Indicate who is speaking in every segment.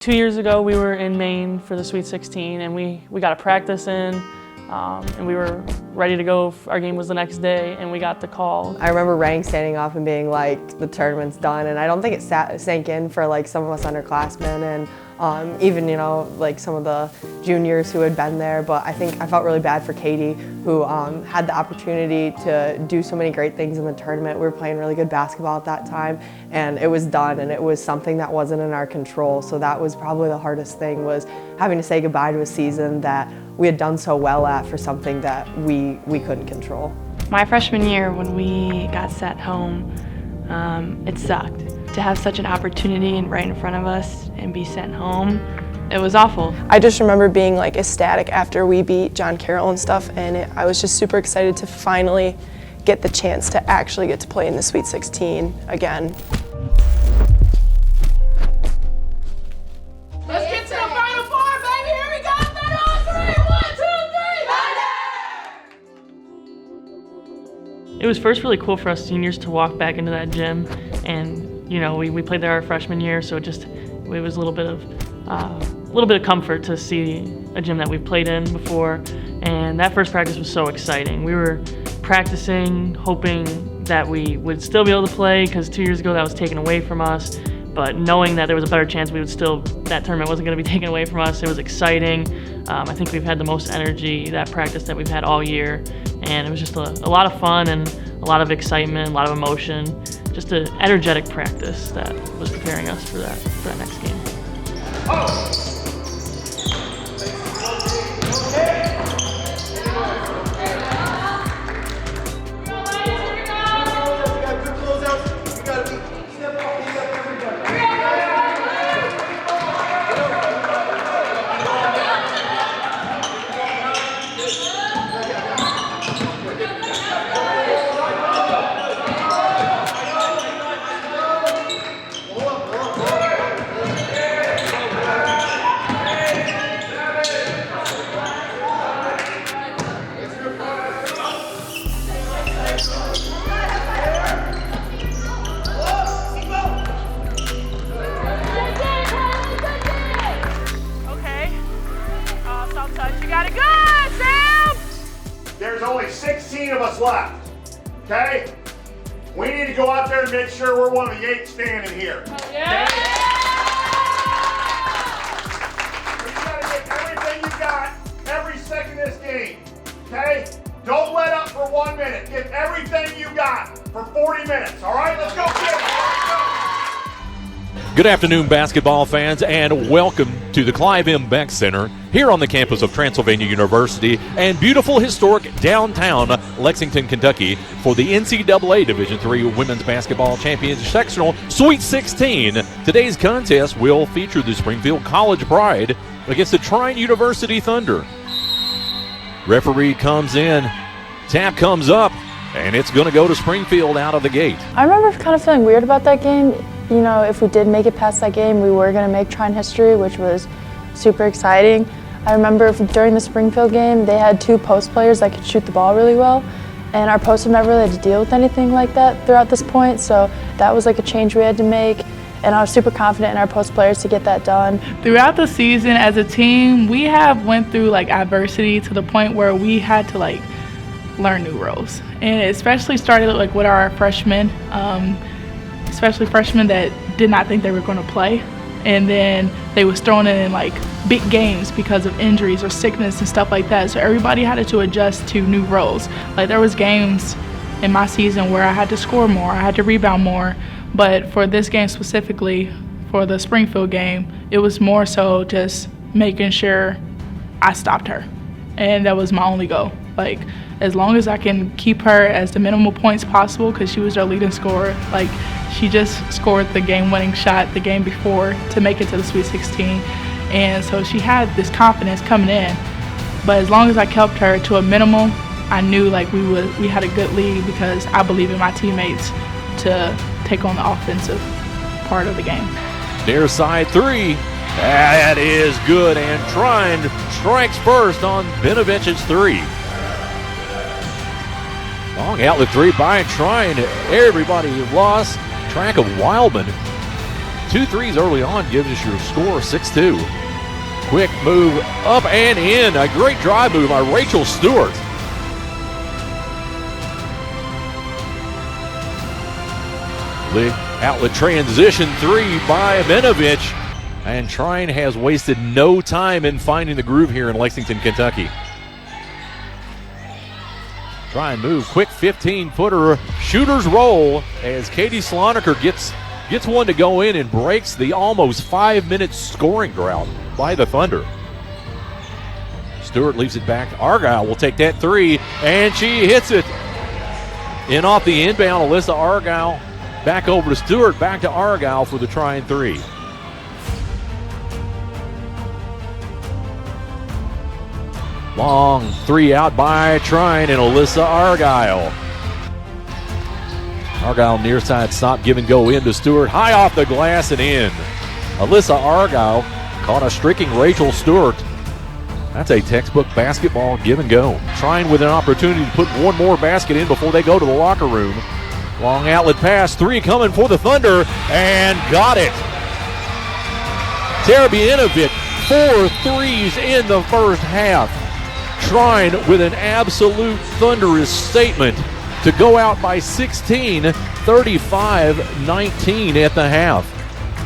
Speaker 1: 2 years ago, we were in Maine for the Sweet 16, and we got a practice in, and we were ready to go. Our game was the next day, and we got the call.
Speaker 2: I remember Rang standing up and being like, the tournament's done, and I don't think it sank in for like some of us underclassmen and even, you know, like some of the juniors who had been there, but I think I felt really bad for Katie, who had the opportunity to do so many great things in the tournament. We were playing really good basketball at that time, and it was done, and it was something that wasn't in our control, so that was probably the hardest thing, was having to say goodbye to a season that we had done so well at for something that we couldn't control.
Speaker 3: My freshman year, when we got sent home, it sucked. To have such an opportunity right in front of us and be sent home, it was awful.
Speaker 4: I just remember being like ecstatic after we beat John Carroll and stuff, and I was just super excited to finally get the chance to actually get to play in the Sweet 16 again.
Speaker 5: Let's get to the Final Four, baby! Here we go! Better on three! 1, 2, 3!
Speaker 1: It was first really cool for us seniors to walk back into that gym, and you know, we played there our freshman year, so it was a little bit of comfort to see a gym that we've played in before. And that first practice was so exciting. We were practicing, hoping that we would still be able to play, because 2 years ago that was taken away from us. But knowing that there was a better chance that tournament wasn't going to be taken away from us, it was exciting. I think we've had the most energy that practice that we've had all year, and it was just a lot of fun and a lot of excitement, a lot of emotion. Just an energetic practice that was preparing us for that next game.
Speaker 5: You got it good, Sam!
Speaker 6: There's only 16 of us left, okay? We need to go out there and make sure we're one of the 8 standing here.
Speaker 5: Yeah!
Speaker 6: You gotta get everything you got every second of this game, okay? Don't let up for 1 minute. Give everything you got for 40 minutes, all right? Let's go get it.
Speaker 7: Good afternoon, basketball fans, and welcome to the Clive M. Beck Center here on the campus of Transylvania University and beautiful historic downtown Lexington, Kentucky for the NCAA Division III Women's Basketball Champions Sectional Sweet 16. Today's contest will feature the Springfield College Pride against the Trine University Thunder. Referee comes in, tap comes up, and it's going to go to Springfield out of the gate.
Speaker 8: I remember kind of feeling weird about that game. You know, if we did make it past that game, we were going to make Trine history, which was super exciting. I remember during the Springfield game, they had 2 post players that could shoot the ball really well, and our posts have never really had to deal with anything like that throughout this point, so that was like a change we had to make, and I was super confident in our post players to get that done.
Speaker 9: Throughout the season as a team, we have went through like adversity to the point where we had to like learn new roles, and it especially started like with our freshmen, especially freshmen that did not think they were going to play, and then they was thrown in like big games because of injuries or sickness and stuff like that, so everybody had to adjust to new roles. Like there was games in my season where I had to score more, I had to rebound more, but for this game specifically, for the Springfield game, it was more so just making sure I stopped her, and that was my only goal. Like, as long as I can keep her as the minimal points possible, because she was our leading scorer. Like, she just scored the game-winning shot the game before to make it to the Sweet 16, and so she had this confidence coming in. But as long as I kept her to a minimum, I knew like we had a good lead, because I believe in my teammates to take on the offensive part of the game.
Speaker 7: Near side 3. That is good, and Trine strikes first on Benovic's 3. Long outlet 3 by Trine. Everybody lost track of Wildman. 2 threes early on gives us your score 6-2. Quick move up and in. A great drive move by Rachel Stewart. The outlet transition 3 by Vinovich. And Trine has wasted no time in finding the groove here in Lexington, Kentucky. Try and move, quick 15-footer, shooter's roll as Katie Sloniker gets one to go in and breaks the almost 5-minute scoring drought by the Thunder. Stewart leaves it back. Argyle will take that 3, and she hits it. In off the inbound, Alyssa Argyle back over to Stewart, back to Argyle for the try and 3. Long 3 out by Trine and Alyssa Argyle. Argyle near side stop, give and go into Stewart. High off the glass and in. Alyssa Argyle caught a streaking Rachel Stewart. That's a textbook basketball give and go. Trine with an opportunity to put one more basket in before they go to the locker room. Long outlet pass, 3 coming for the Thunder, and got it. Tarabianovic, 4 threes in the first half. Trine with an absolute thunderous statement to go out by 16, 35-19 at the half.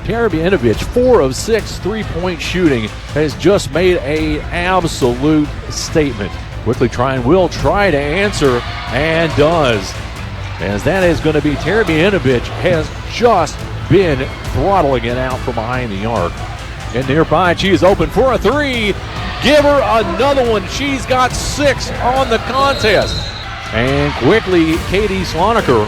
Speaker 7: Tarabianovic, 4 of 6 3-point shooting, has just made an absolute statement. Quickly Trine will try to answer, and does. As that is going to be Tarabianovic has just been throttling it out from behind the arc. And nearby, she is open for a 3. Give her another one. She's got 6 on the contest. And quickly, Katie Sloniker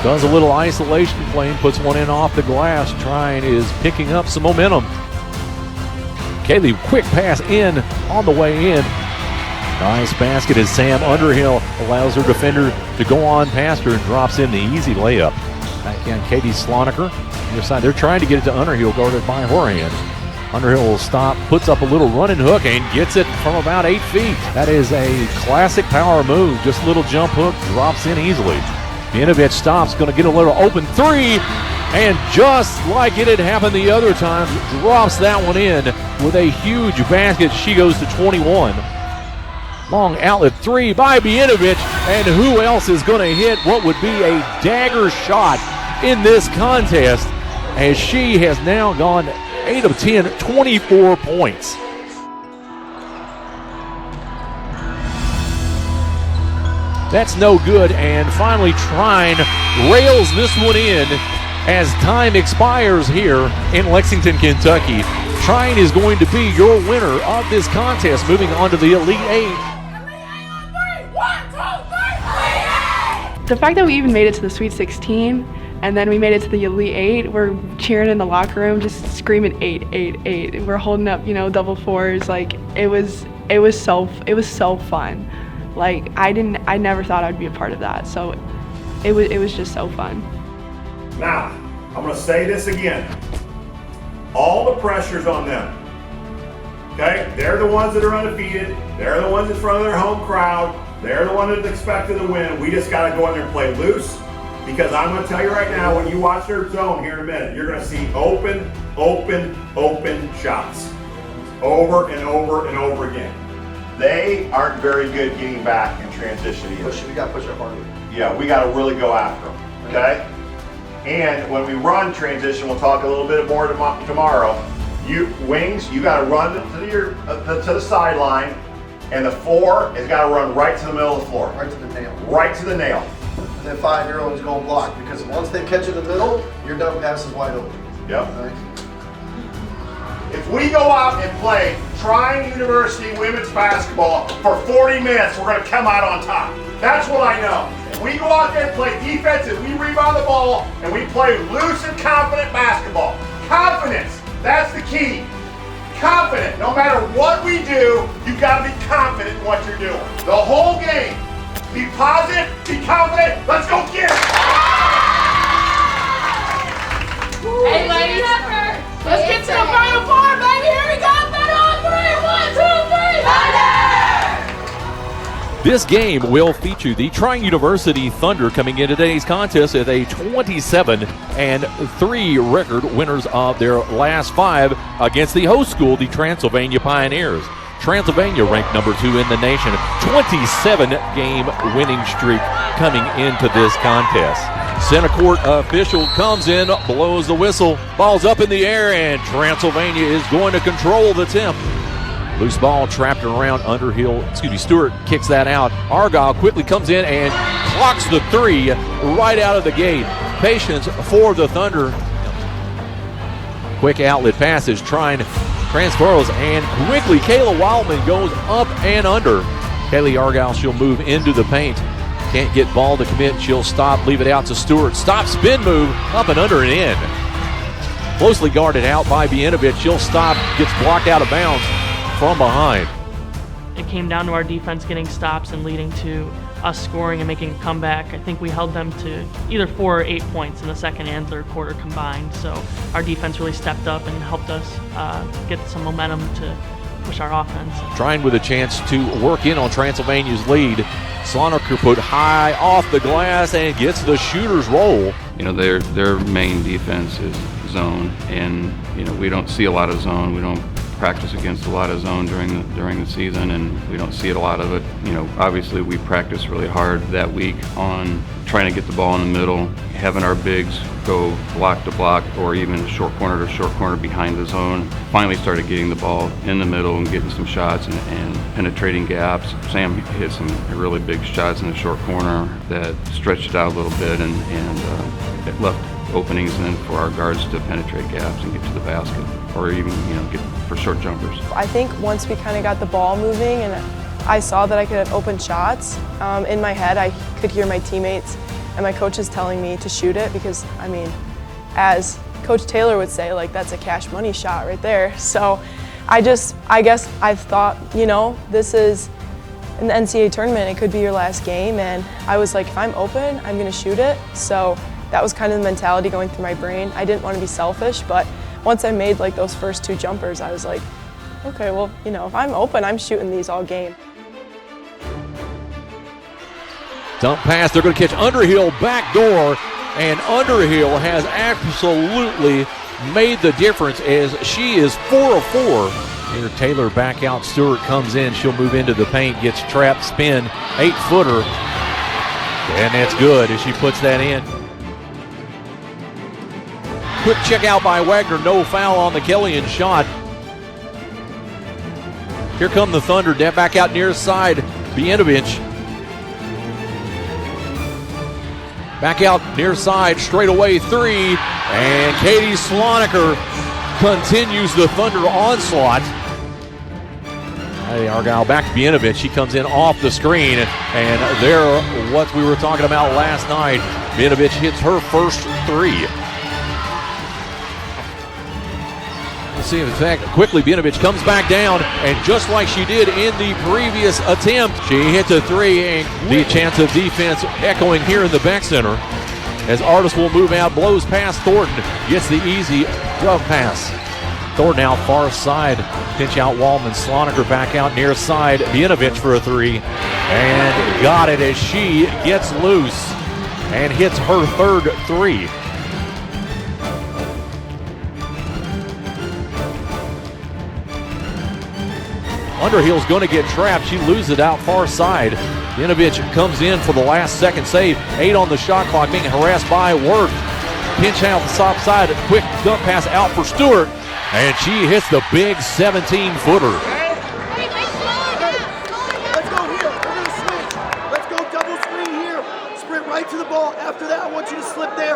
Speaker 7: does a little isolation play and puts one in off the glass. Trine is picking up some momentum. Kaylee, quick pass in on the way in. Nice basket as Sam Underhill allows her defender to go on past her and drops in the easy layup. Back in Katie Sloniker. Near side, they're trying to get it to Underhill, guarded by Horan. Underhill will stop, puts up a little running hook, and gets it from about 8 feet. That is a classic power move. Just a little jump hook, drops in easily. Vinovich stops, going to get a little open 3, and just like it had happened the other time, drops that one in with a huge basket. She goes to 21. Long outlet 3 by Vinovich, and who else is going to hit what would be a dagger shot in this contest, as she has now gone 8 of 10, 24 points. That's no good, and finally Trine rails this one in as time expires here in Lexington, Kentucky. Trine is going to be your winner of this contest, moving on to the Elite 8.
Speaker 3: The fact that we even made it to the Sweet 16 and then we made it to the Elite 8, we're cheering in the locker room, just screaming 8, 8, 8. We're holding up, double fours. Like it was so fun. Like I never thought I'd be a part of that. So it was just so fun.
Speaker 6: Now, I'm going to say this again. All the pressure's on them. Okay? They're the ones that are undefeated. They're the ones in front of their home crowd. They're the ones that's expected to win. We just got to go in there and play loose, because I'm going to tell you right now, when you watch their zone here in a minute, you're going to see open shots over and over and over again. They aren't very good getting back in transition either.
Speaker 10: We got to push it harder.
Speaker 6: Yeah, we got to really go after them, okay? And when we run transition, we'll talk a little bit more tomorrow. You got to run to the sideline, and the 4 has got to run right to the middle of the floor.
Speaker 10: Right to the nail.
Speaker 6: Right to the nail.
Speaker 10: And then 5-year-old is going to block, because once they catch it in the middle, your dump pass is wide open.
Speaker 6: Yep.
Speaker 10: Right?
Speaker 6: If we go out and play Trine University women's basketball for 40 minutes, we're going to come out on top. That's what I know. If we go out there and play defense and we rebound the ball and we play loose and confident basketball. Confidence, that's the key. Confident. No matter what we do, you've got to be confident in what you're doing. The whole game. Be positive, be confident, let's go get it!
Speaker 5: Hey ladies, let's get to the final 4, baby! Here we go! Thunder on 3! 1, 2, 3! Thunder!
Speaker 7: This game will feature the Tri-University Thunder coming in today's contest as a 27-3 record, winners of their last 5 against the host school, the Transylvania Pioneers. Transylvania ranked number 2 in the nation, 27-game winning streak coming into this contest. Center court official comes in, blows the whistle, ball's up in the air, and Transylvania is going to control the tip. Loose ball trapped around Stewart kicks that out. Argyle quickly comes in and clocks the 3 right out of the gate. Patience for the Thunder. Quick outlet passes, trying transfers, and quickly Kayla Wildman goes up and under. Kaylee Argyle, she'll move into the paint. Can't get ball to commit. She'll stop, leave it out to Stewart. Stop, spin move, up and under and in. Closely guarded out by Bienovich. She'll stop, gets blocked out of bounds from behind.
Speaker 1: It came down to our defense getting stops and leading to us scoring and making a comeback. I think we held them to either 4 or 8 points in the second and third quarter combined. So our defense really stepped up and helped us get some momentum to push our offense.
Speaker 7: Trying with a chance to work in on Transylvania's lead. Sloniker put high off the glass and gets the shooter's roll.
Speaker 11: You know, their main defense is zone, and you know, we don't see a lot of zone. We don't practice against a lot of zone during the season, and we don't see it a lot of it. You know, obviously we practice really hard that week on trying to get the ball in the middle, having our bigs go block to block or even short corner to short corner behind the zone. Finally started getting the ball in the middle and getting some shots and penetrating gaps. Sam hit some really big shots in the short corner that stretched it out a little bit and it left openings then for our guards to penetrate gaps and get to the basket, or even, you know, get for short jumpers.
Speaker 4: I think once we kind of got the ball moving and I saw that I could have open shots, in my head I could hear my teammates and my coaches telling me to shoot it, because, I mean, as Coach Taylor would say, like, that's a cash money shot right there. So I guess I thought, you know, this is an NCAA tournament, it could be your last game, and I was like, if I'm open, I'm gonna shoot it. So that was kind of the mentality going through my brain. I didn't want to be selfish, but once I made like those first 2 jumpers, I was like, okay, well, you know, if I'm open, I'm shooting these all game.
Speaker 7: Dump pass, they're going to catch Underhill backdoor, and Underhill has absolutely made the difference as she is 4 of 4. Here Taylor back out, Stewart comes in, she'll move into the paint, gets trapped, spin, 8-footer, and that's good as she puts that in. Quick check out by Wagner, no foul on the Killian shot. Here come the Thunder, back out near side, Bienovich. Back out near side, straight away 3, and Katie Sloniker continues the Thunder onslaught. Hey, Argyle back to Bienovich, she comes in off the screen, and there, what we were talking about last night, Bienovich hits her first 3. See, in fact, quickly Bienovich comes back down, and just like she did in the previous attempt, she hits a 3, and the chance of defense echoing here in the back center as Artis will move out, blows past Thornton, gets the easy glove pass. Thornton out far side, pinch out Wallman, Sloniker back out near side, Bienovich for a 3, and got it as she gets loose and hits her third 3. Underhill's going to get trapped. She loses it out far side. Bienovich comes in for the last second save. 8 on the shot clock, being harassed by Worth. Pinch out the soft side. A quick dump pass out for Stewart. And she hits the big 17-footer.
Speaker 10: Let's go here. We're going to switch. Let's go double screen here. Sprint right to the ball. After that, I want you to slip there.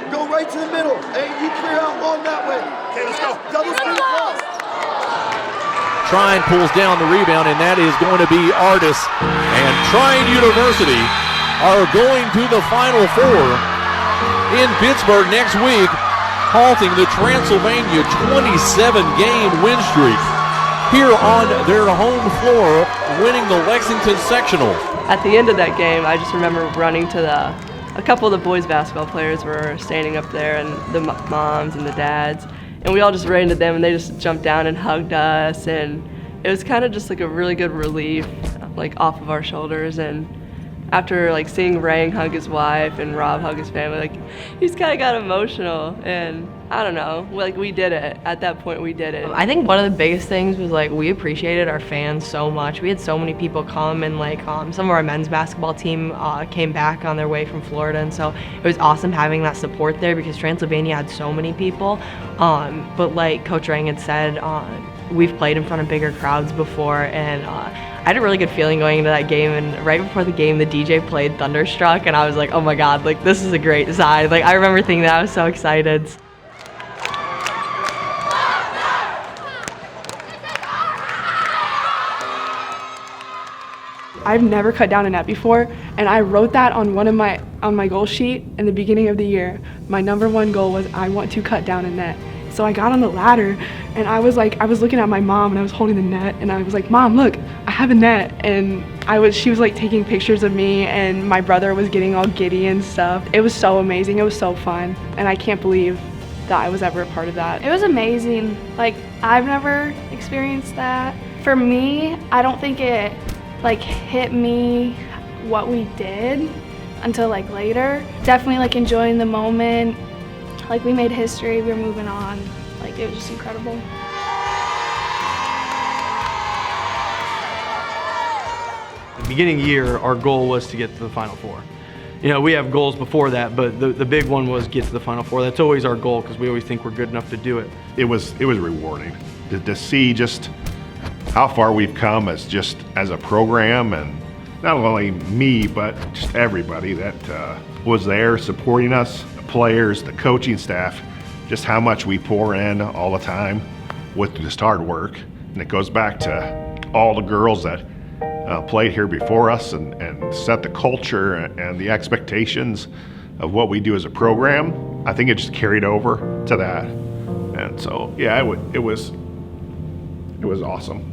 Speaker 10: Go right to the middle. And you clear out long that way.
Speaker 6: Okay, let's go.
Speaker 10: Double screen cross.
Speaker 7: Trine pulls down the rebound, and that is going to be Artis. And Trine University are going to the Final Four in Pittsburgh next week, halting the Transylvania 27-game win streak here on their home floor, winning the Lexington sectional.
Speaker 12: At the end of that game, I just remember running to a couple of the boys basketball players were standing up there, and the moms and the dads. And we all just ran to them, and they just jumped down and hugged us, and it was kind of just like a really good relief. like off of our shoulders. And after like seeing Rang hug his wife and Rob hug his family, like he just kind of got emotional. And I don't know, like we did it. At that point, we did it.
Speaker 13: I think one of the biggest things was like we appreciated our fans so much. We had so many people come, and like some of our men's basketball team came back on their way from Florida, and so it was awesome having that support there because Transylvania had so many people. But like Coach Rang had said, we've played in front of bigger crowds before, and I had a really good feeling going into that game. And right before the game, the DJ played Thunderstruck, and I was like, oh my God, like this is a great sign. Like I remember thinking that I was so excited.
Speaker 3: I've never cut down a net before, and I wrote that on my goal sheet in the beginning of the year. My #1 goal was I want to cut down a net. So I got on the ladder, and I was looking at my mom, and I was holding the net, and I was like, Mom, look, I have a net. And she was like taking pictures of me, and my brother was getting all giddy and stuff. It was so amazing. It was so fun, and I can't believe that I was ever a part of that.
Speaker 14: It was amazing. Like, I've never experienced that. For me, I don't think it like hit me what we did until like later. Definitely like enjoying the moment. Like we made history, we were moving on. Like it was just incredible.
Speaker 15: The beginning year, our goal was to get to the Final Four. You know, we have goals before that, but the big one was get to the Final Four. That's always our goal because we always think we're good enough to do it.
Speaker 6: It was rewarding to see just how far we've come as a program, and not only me, but just everybody that was there supporting us, the players, the coaching staff, just how much we pour in all the time with just hard work. And it goes back to all the girls that played here before us and set the culture and the expectations of what we do as a program. I think it just carried over to that. And so, yeah, it was awesome.